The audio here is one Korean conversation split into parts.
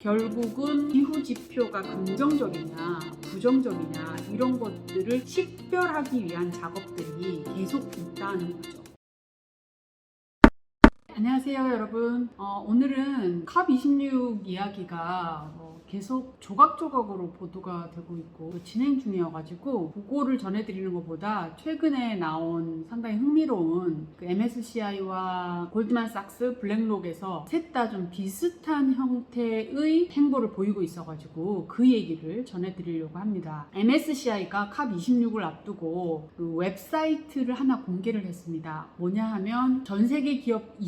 결국은 기후 지표가 긍정적이냐 부정적이냐 이런 것들을 식별하기 위한 작업들이 계속 있다는 거죠. 안녕하세요 여러분. 오늘은 컵26 이야기가 계속 조각조각으로 보도가 되고 있고 진행 중이어가지고 그거를 전해드리는 것보다 최근에 나온 상당히 흥미로운 그 MSCI와 골드만삭스, 블랙록에서 셋 다 좀 비슷한 형태의 행보를 보이고 있어가지고 그 얘기를 전해드리려고 합니다. MSCI가 컵26을 앞두고 그 웹사이트를 하나 공개를 했습니다. 뭐냐 하면 전 세계 기업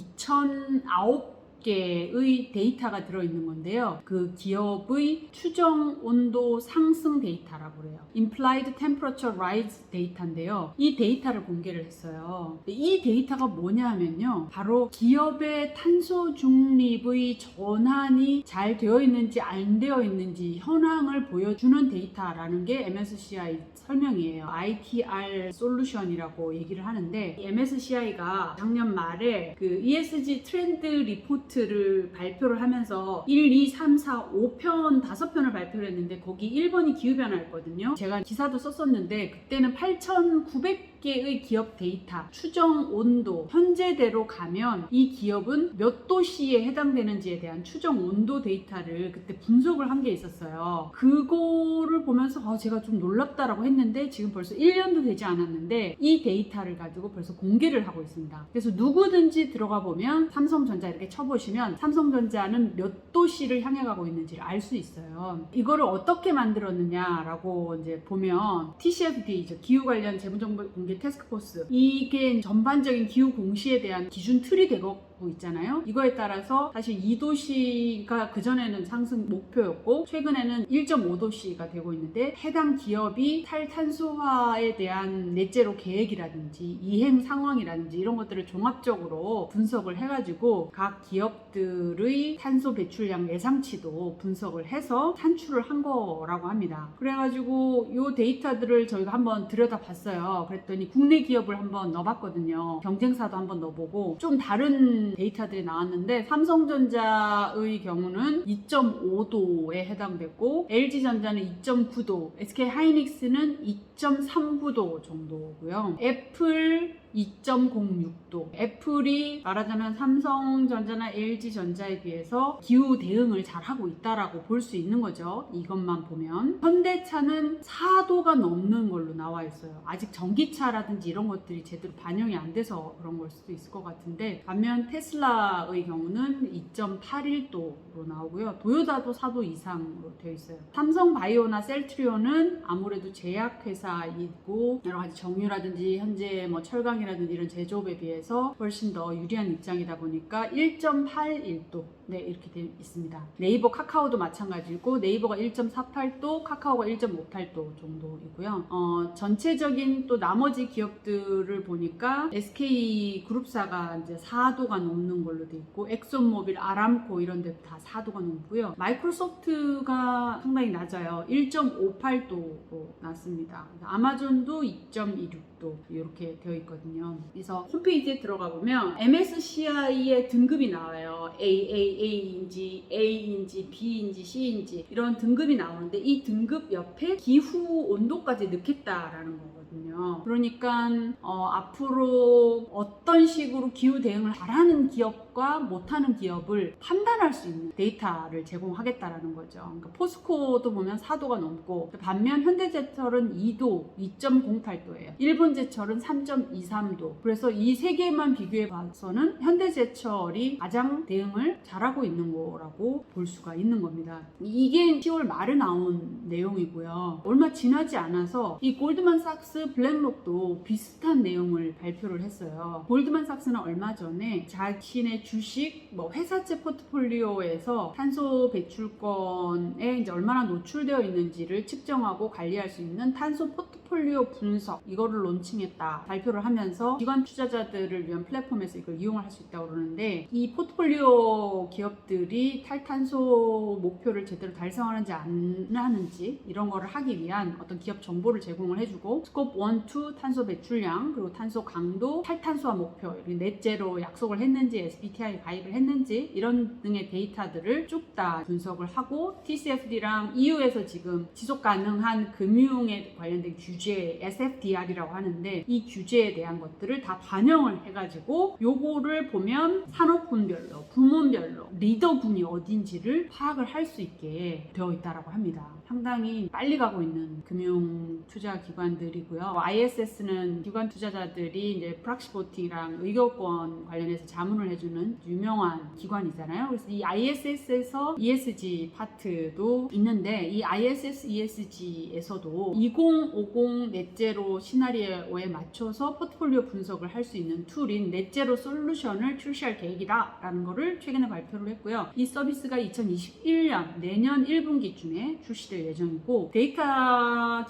2009개의 데이터가 들어있는 건데요. 그 기업의 추정 온도 상승 데이터라고 그래요. Implied Temperature Rise 데이터인데요. 이 데이터를 공개를 했어요. 이 데이터가 뭐냐 하면요. 바로 기업의 탄소 중립의 전환이 잘 되어 있는지 안 되어 있는지 현황을 보여주는 데이터라는 게 MSCI 설명이에요. ITR 솔루션이라고 얘기를 하는데 MSCI가 작년 말에 그 ESG 트렌드 리포트를 발표를 하면서 1, 2, 3, 4, 5편, 5편을 발표를 했는데 거기 1번이 기후변화였거든요. 제가 기사도 썼었는데 그때는 8,900개의 기업 데이터, 추정 온도, 현재대로 가면 이 기업은 몇 도시에 해당되는지에 대한 추정 온도 데이터를 그때 분석을 한 게 있었어요. 그거를 보면서 제가 좀 놀랍다라고 했는데 지금 벌써 1년도 되지 않았는데 이 데이터를 가지고 벌써 공개를 하고 있습니다. 그래서 누구든지 들어가 보면 삼성전자 이렇게 쳐보시면 삼성전자는 몇 도시를 향해 가고 있는지를 알 수 있어요. 이거를 어떻게 만들었느냐라고 이제 보면 TCFD죠. 기후 관련 재무정보 공개 태스크포스. 이게 전반적인 기후 공시에 대한 기준 틀이 되고 있잖아요. 이거에 따라서 사실 2도씨가 그전에는 상승 목표였고 최근에는 1.5도씨가 되고 있는데 해당 기업이 탈탄소화에 대한 넷제로 계획이라든지 이행 상황이라든지 이런 것들을 종합적으로 분석을 해가지고 각 기업들의 탄소 배출량 예상치도 분석을 해서 산출을 한 거라고 합니다. 그래가지고 이 데이터들을 저희가 한번 들여다봤어요. 그랬더니 국내 기업을 한번 넣어봤거든요. 경쟁사도 한번 넣어보고 좀 다른 데이터들이 나왔는데 삼성전자의 경우는 2.5도에 해당됐고 LG전자는 2.9도, SK하이닉스는 2.39도 정도고요. 애플 2.06도. 애플이 말하자면 삼성전자나 LG전자에 비해서 기후 대응을 잘하고 있다라고 볼 수 있는 거죠. 이것만 보면. 현대차는 4도가 넘는 걸로 나와 있어요. 아직 전기차라든지 이런 것들이 제대로 반영이 안 돼서 그런 걸 수도 있을 것 같은데 반면 테슬라의 경우는 2.81도로 나오고요. 도요타도 4도 이상으로 되어 있어요. 삼성바이오나 셀트리온은 아무래도 제약회사이고 여러 가지 정유라든지 현재 철강 이라든지 이런 제조업에 비해서 훨씬 더 유리한 입장이다 보니까 1.81도 이렇게 되어 있습니다. 네이버 카카오도 마찬가지고 네이버가 1.48도, 카카오가 1.58도 정도이고요. 전체적인 또 나머지 기업들을 보니까 SK그룹사가 이제 4도가 넘는 걸로 되어 있고 엑손모빌, 아람코 이런 데 다 4도가 넘고요. 마이크로소프트가 상당히 낮아요. 1.58도로 났습니다. 아마존도 2.26도 이렇게 되어 있거든요. 그래서 홈페이지에 들어가 보면 MSCI의 등급이 나와요. AAA인지 A인지 B인지 C인지 이런 등급이 나오는데 이 등급 옆에 기후 온도까지 넣겠다라는 거거든요. 그러니까 앞으로 어떤 식으로 기후 대응을 잘하는 기업과 못하는 기업을 판단할 수 있는 데이터를 제공하겠다라는 거죠. 그러니까 포스코도 보면 4도가 넘고 반면 현대제철은 2도, 2.08도예요. 일본제철은 3.23도. 그래서 이 세 개만 비교해 봐서는 현대제철이 가장 대응을 잘하고 있는 거라고 볼 수가 있는 겁니다. 이게 10월 말에 나온 내용이고요. 얼마 지나지 않아서 이 골드만삭스, 블랙록도 비슷한 내용을 발표를 했어요. 골드만삭스는 얼마 전에 자신의 주식, 회사채 포트폴리오에서 탄소 배출권에 이제 얼마나 노출되어 있는지를 측정하고 관리할 수 있는 탄소 포트폴리오 분석 이거를 론칭했다 발표를 하면서 기관 투자자들을 위한 플랫폼에서 이걸 이용을 할 수 있다고 그러는데 이 포트폴리오 기업들이 탈탄소 목표를 제대로 달성하는지 안 하는지 이런 거를 하기 위한 어떤 기업 정보를 제공을 해주고 스코프 스코프 1, 2 탄소 배출량, 그리고 탄소 강도, 탈탄소화 목표, 넷제로 약속을 했는지, SBTI 가입을 했는지 이런 등의 데이터들을 쭉 다 분석을 하고 TCFD랑 EU에서 지금 지속 가능한 금융에 관련된 규제 SFDR이라고 하는데 이 규제에 대한 것들을 다 반영을 해가지고 요거를 보면 산업군별로, 부문별로 리더군이 어딘지를 파악을 할 수 있게 되어 있다라고 합니다. 상당히 빨리 가고 있는 금융 투자 기관들이고요. ISS는 기관 투자자들이 이제 프락시 보팅이랑 의결권 관련해서 자문을 해주는 유명한 기관이잖아요. 그래서 이 ISS에서 ESG 파트도 있는데 이 ISS ESG에서도 2050 넷제로 시나리오에 맞춰서 포트폴리오 분석을 할 수 있는 툴인 넷제로 솔루션을 출시할 계획이다라는 거를 최근에 발표를 했고요. 이 서비스가 2021년 내년 1분기쯤에 출시될 예정이고 데이터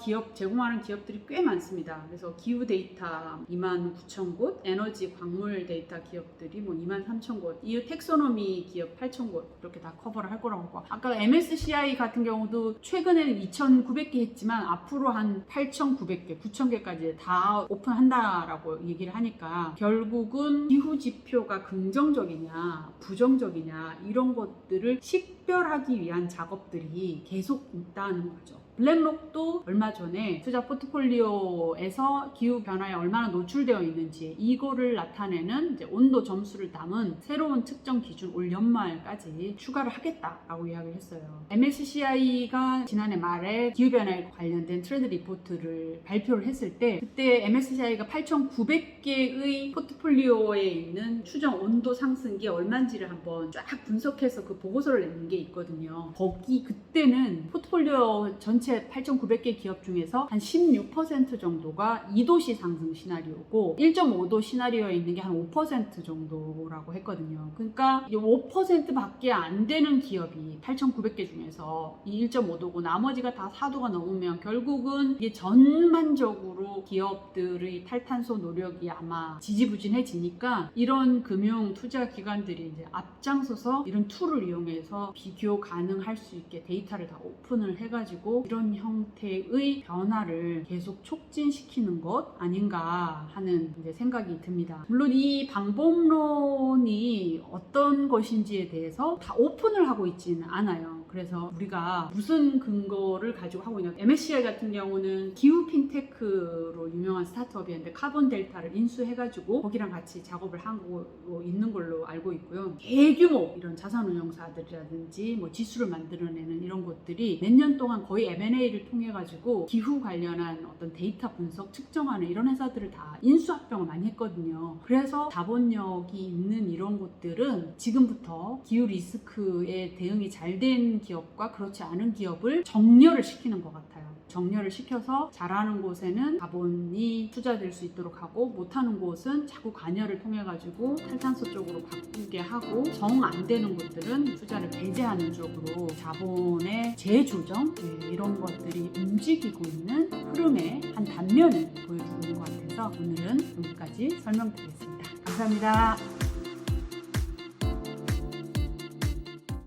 기업 제공하는 기업들이 꽤 많습니다. 그래서 기후 데이터 29,000곳, 에너지 광물 데이터 기업들이 뭐 23,000곳, EU 텍소노미 기업 8,000곳 이렇게 다 커버를 할 거라고 하고 아까 MSCI 같은 경우도 최근에는 2,900개 했지만 앞으로 한 8,900개, 9,000개까지 다 오픈한다라고 얘기를 하니까 결국은 기후 지표가 긍정적이냐 부정적이냐 이런 것들을 식별하기 위한 작업들이 계속 있다는 거죠. 블랙록도 얼마 전에 투자 포트폴리오에서 기후 변화에 얼마나 노출되어 있는지 이거를 나타내는 이제 온도 점수를 담은 새로운 측정 기준 올 연말까지 추가를 하겠다라고 이야기를 했어요. MSCI가 지난해 말에 기후 변화에 관련된 트렌드 리포트를 발표를 했을 때 그때 MSCI가 8,900개의 포트폴리오에 있는 추정 온도 상승기 얼마인지를 한번 쫙 분석해서 그 보고서를 낸 게 있거든요. 거기 그때는 포트폴리오 전체 8,900개 기업 중에서 한 16% 정도가 2도씨 상승 시나리오고 1.5도 시나리오에 있는 게 한 5% 정도라고 했거든요. 그러니까 5%밖에 안 되는 기업이 8,900개 중에서 이 1.5도고 나머지가 다 4도가 넘으면 결국은 이게 전반적으로 기업들의 탈탄소 노력이 아마 지지부진해지니까 이런 금융 투자 기관들이 이제 앞장서서 이런 툴을 이용해서 비교 가능할 수 있게 데이터를 다 오픈을 해가지고 이런 형태의 변화를 계속 촉진시키는 것 아닌가 하는 이제 생각이 듭니다. 물론 이 방법론이 어떤 것인지에 대해서 다 오픈을 하고 있지는 않아요. 그래서 우리가 무슨 근거를 가지고 하고 있냐. MSCI 같은 경우는 기후 핀테크로 유명한 스타트업이었는데 카본 델타를 인수해가지고 거기랑 같이 작업을 하고 있는 걸로 알고 있고요. 대규모 이런 자산운용사들이라든지 뭐 지수를 만들어내는 이런 것들이 몇 년 동안 거의 M&A를 통해가지고 기후 관련한 어떤 데이터 분석 측정하는 이런 회사들을 다 인수합병을 많이 했거든요. 그래서 자본력이 있는 이런 곳들은 지금부터 기후 리스크에 대응이 잘 된 기업과 그렇지 않은 기업을 정렬을 시키는 것 같아요. 정렬을 시켜서 잘하는 곳에는 자본이 투자될 수 있도록 하고 못하는 곳은 자꾸 관여를 통해 가지고 탈탄소 쪽으로 바꾸게 하고 정 안 되는 곳들은 투자를 배제하는 쪽으로 자본의 재조정 이런 것들이 움직이고 있는 흐름의 한 단면을 보여주는 것 같아서 오늘은 여기까지 설명드리겠습니다. 감사합니다.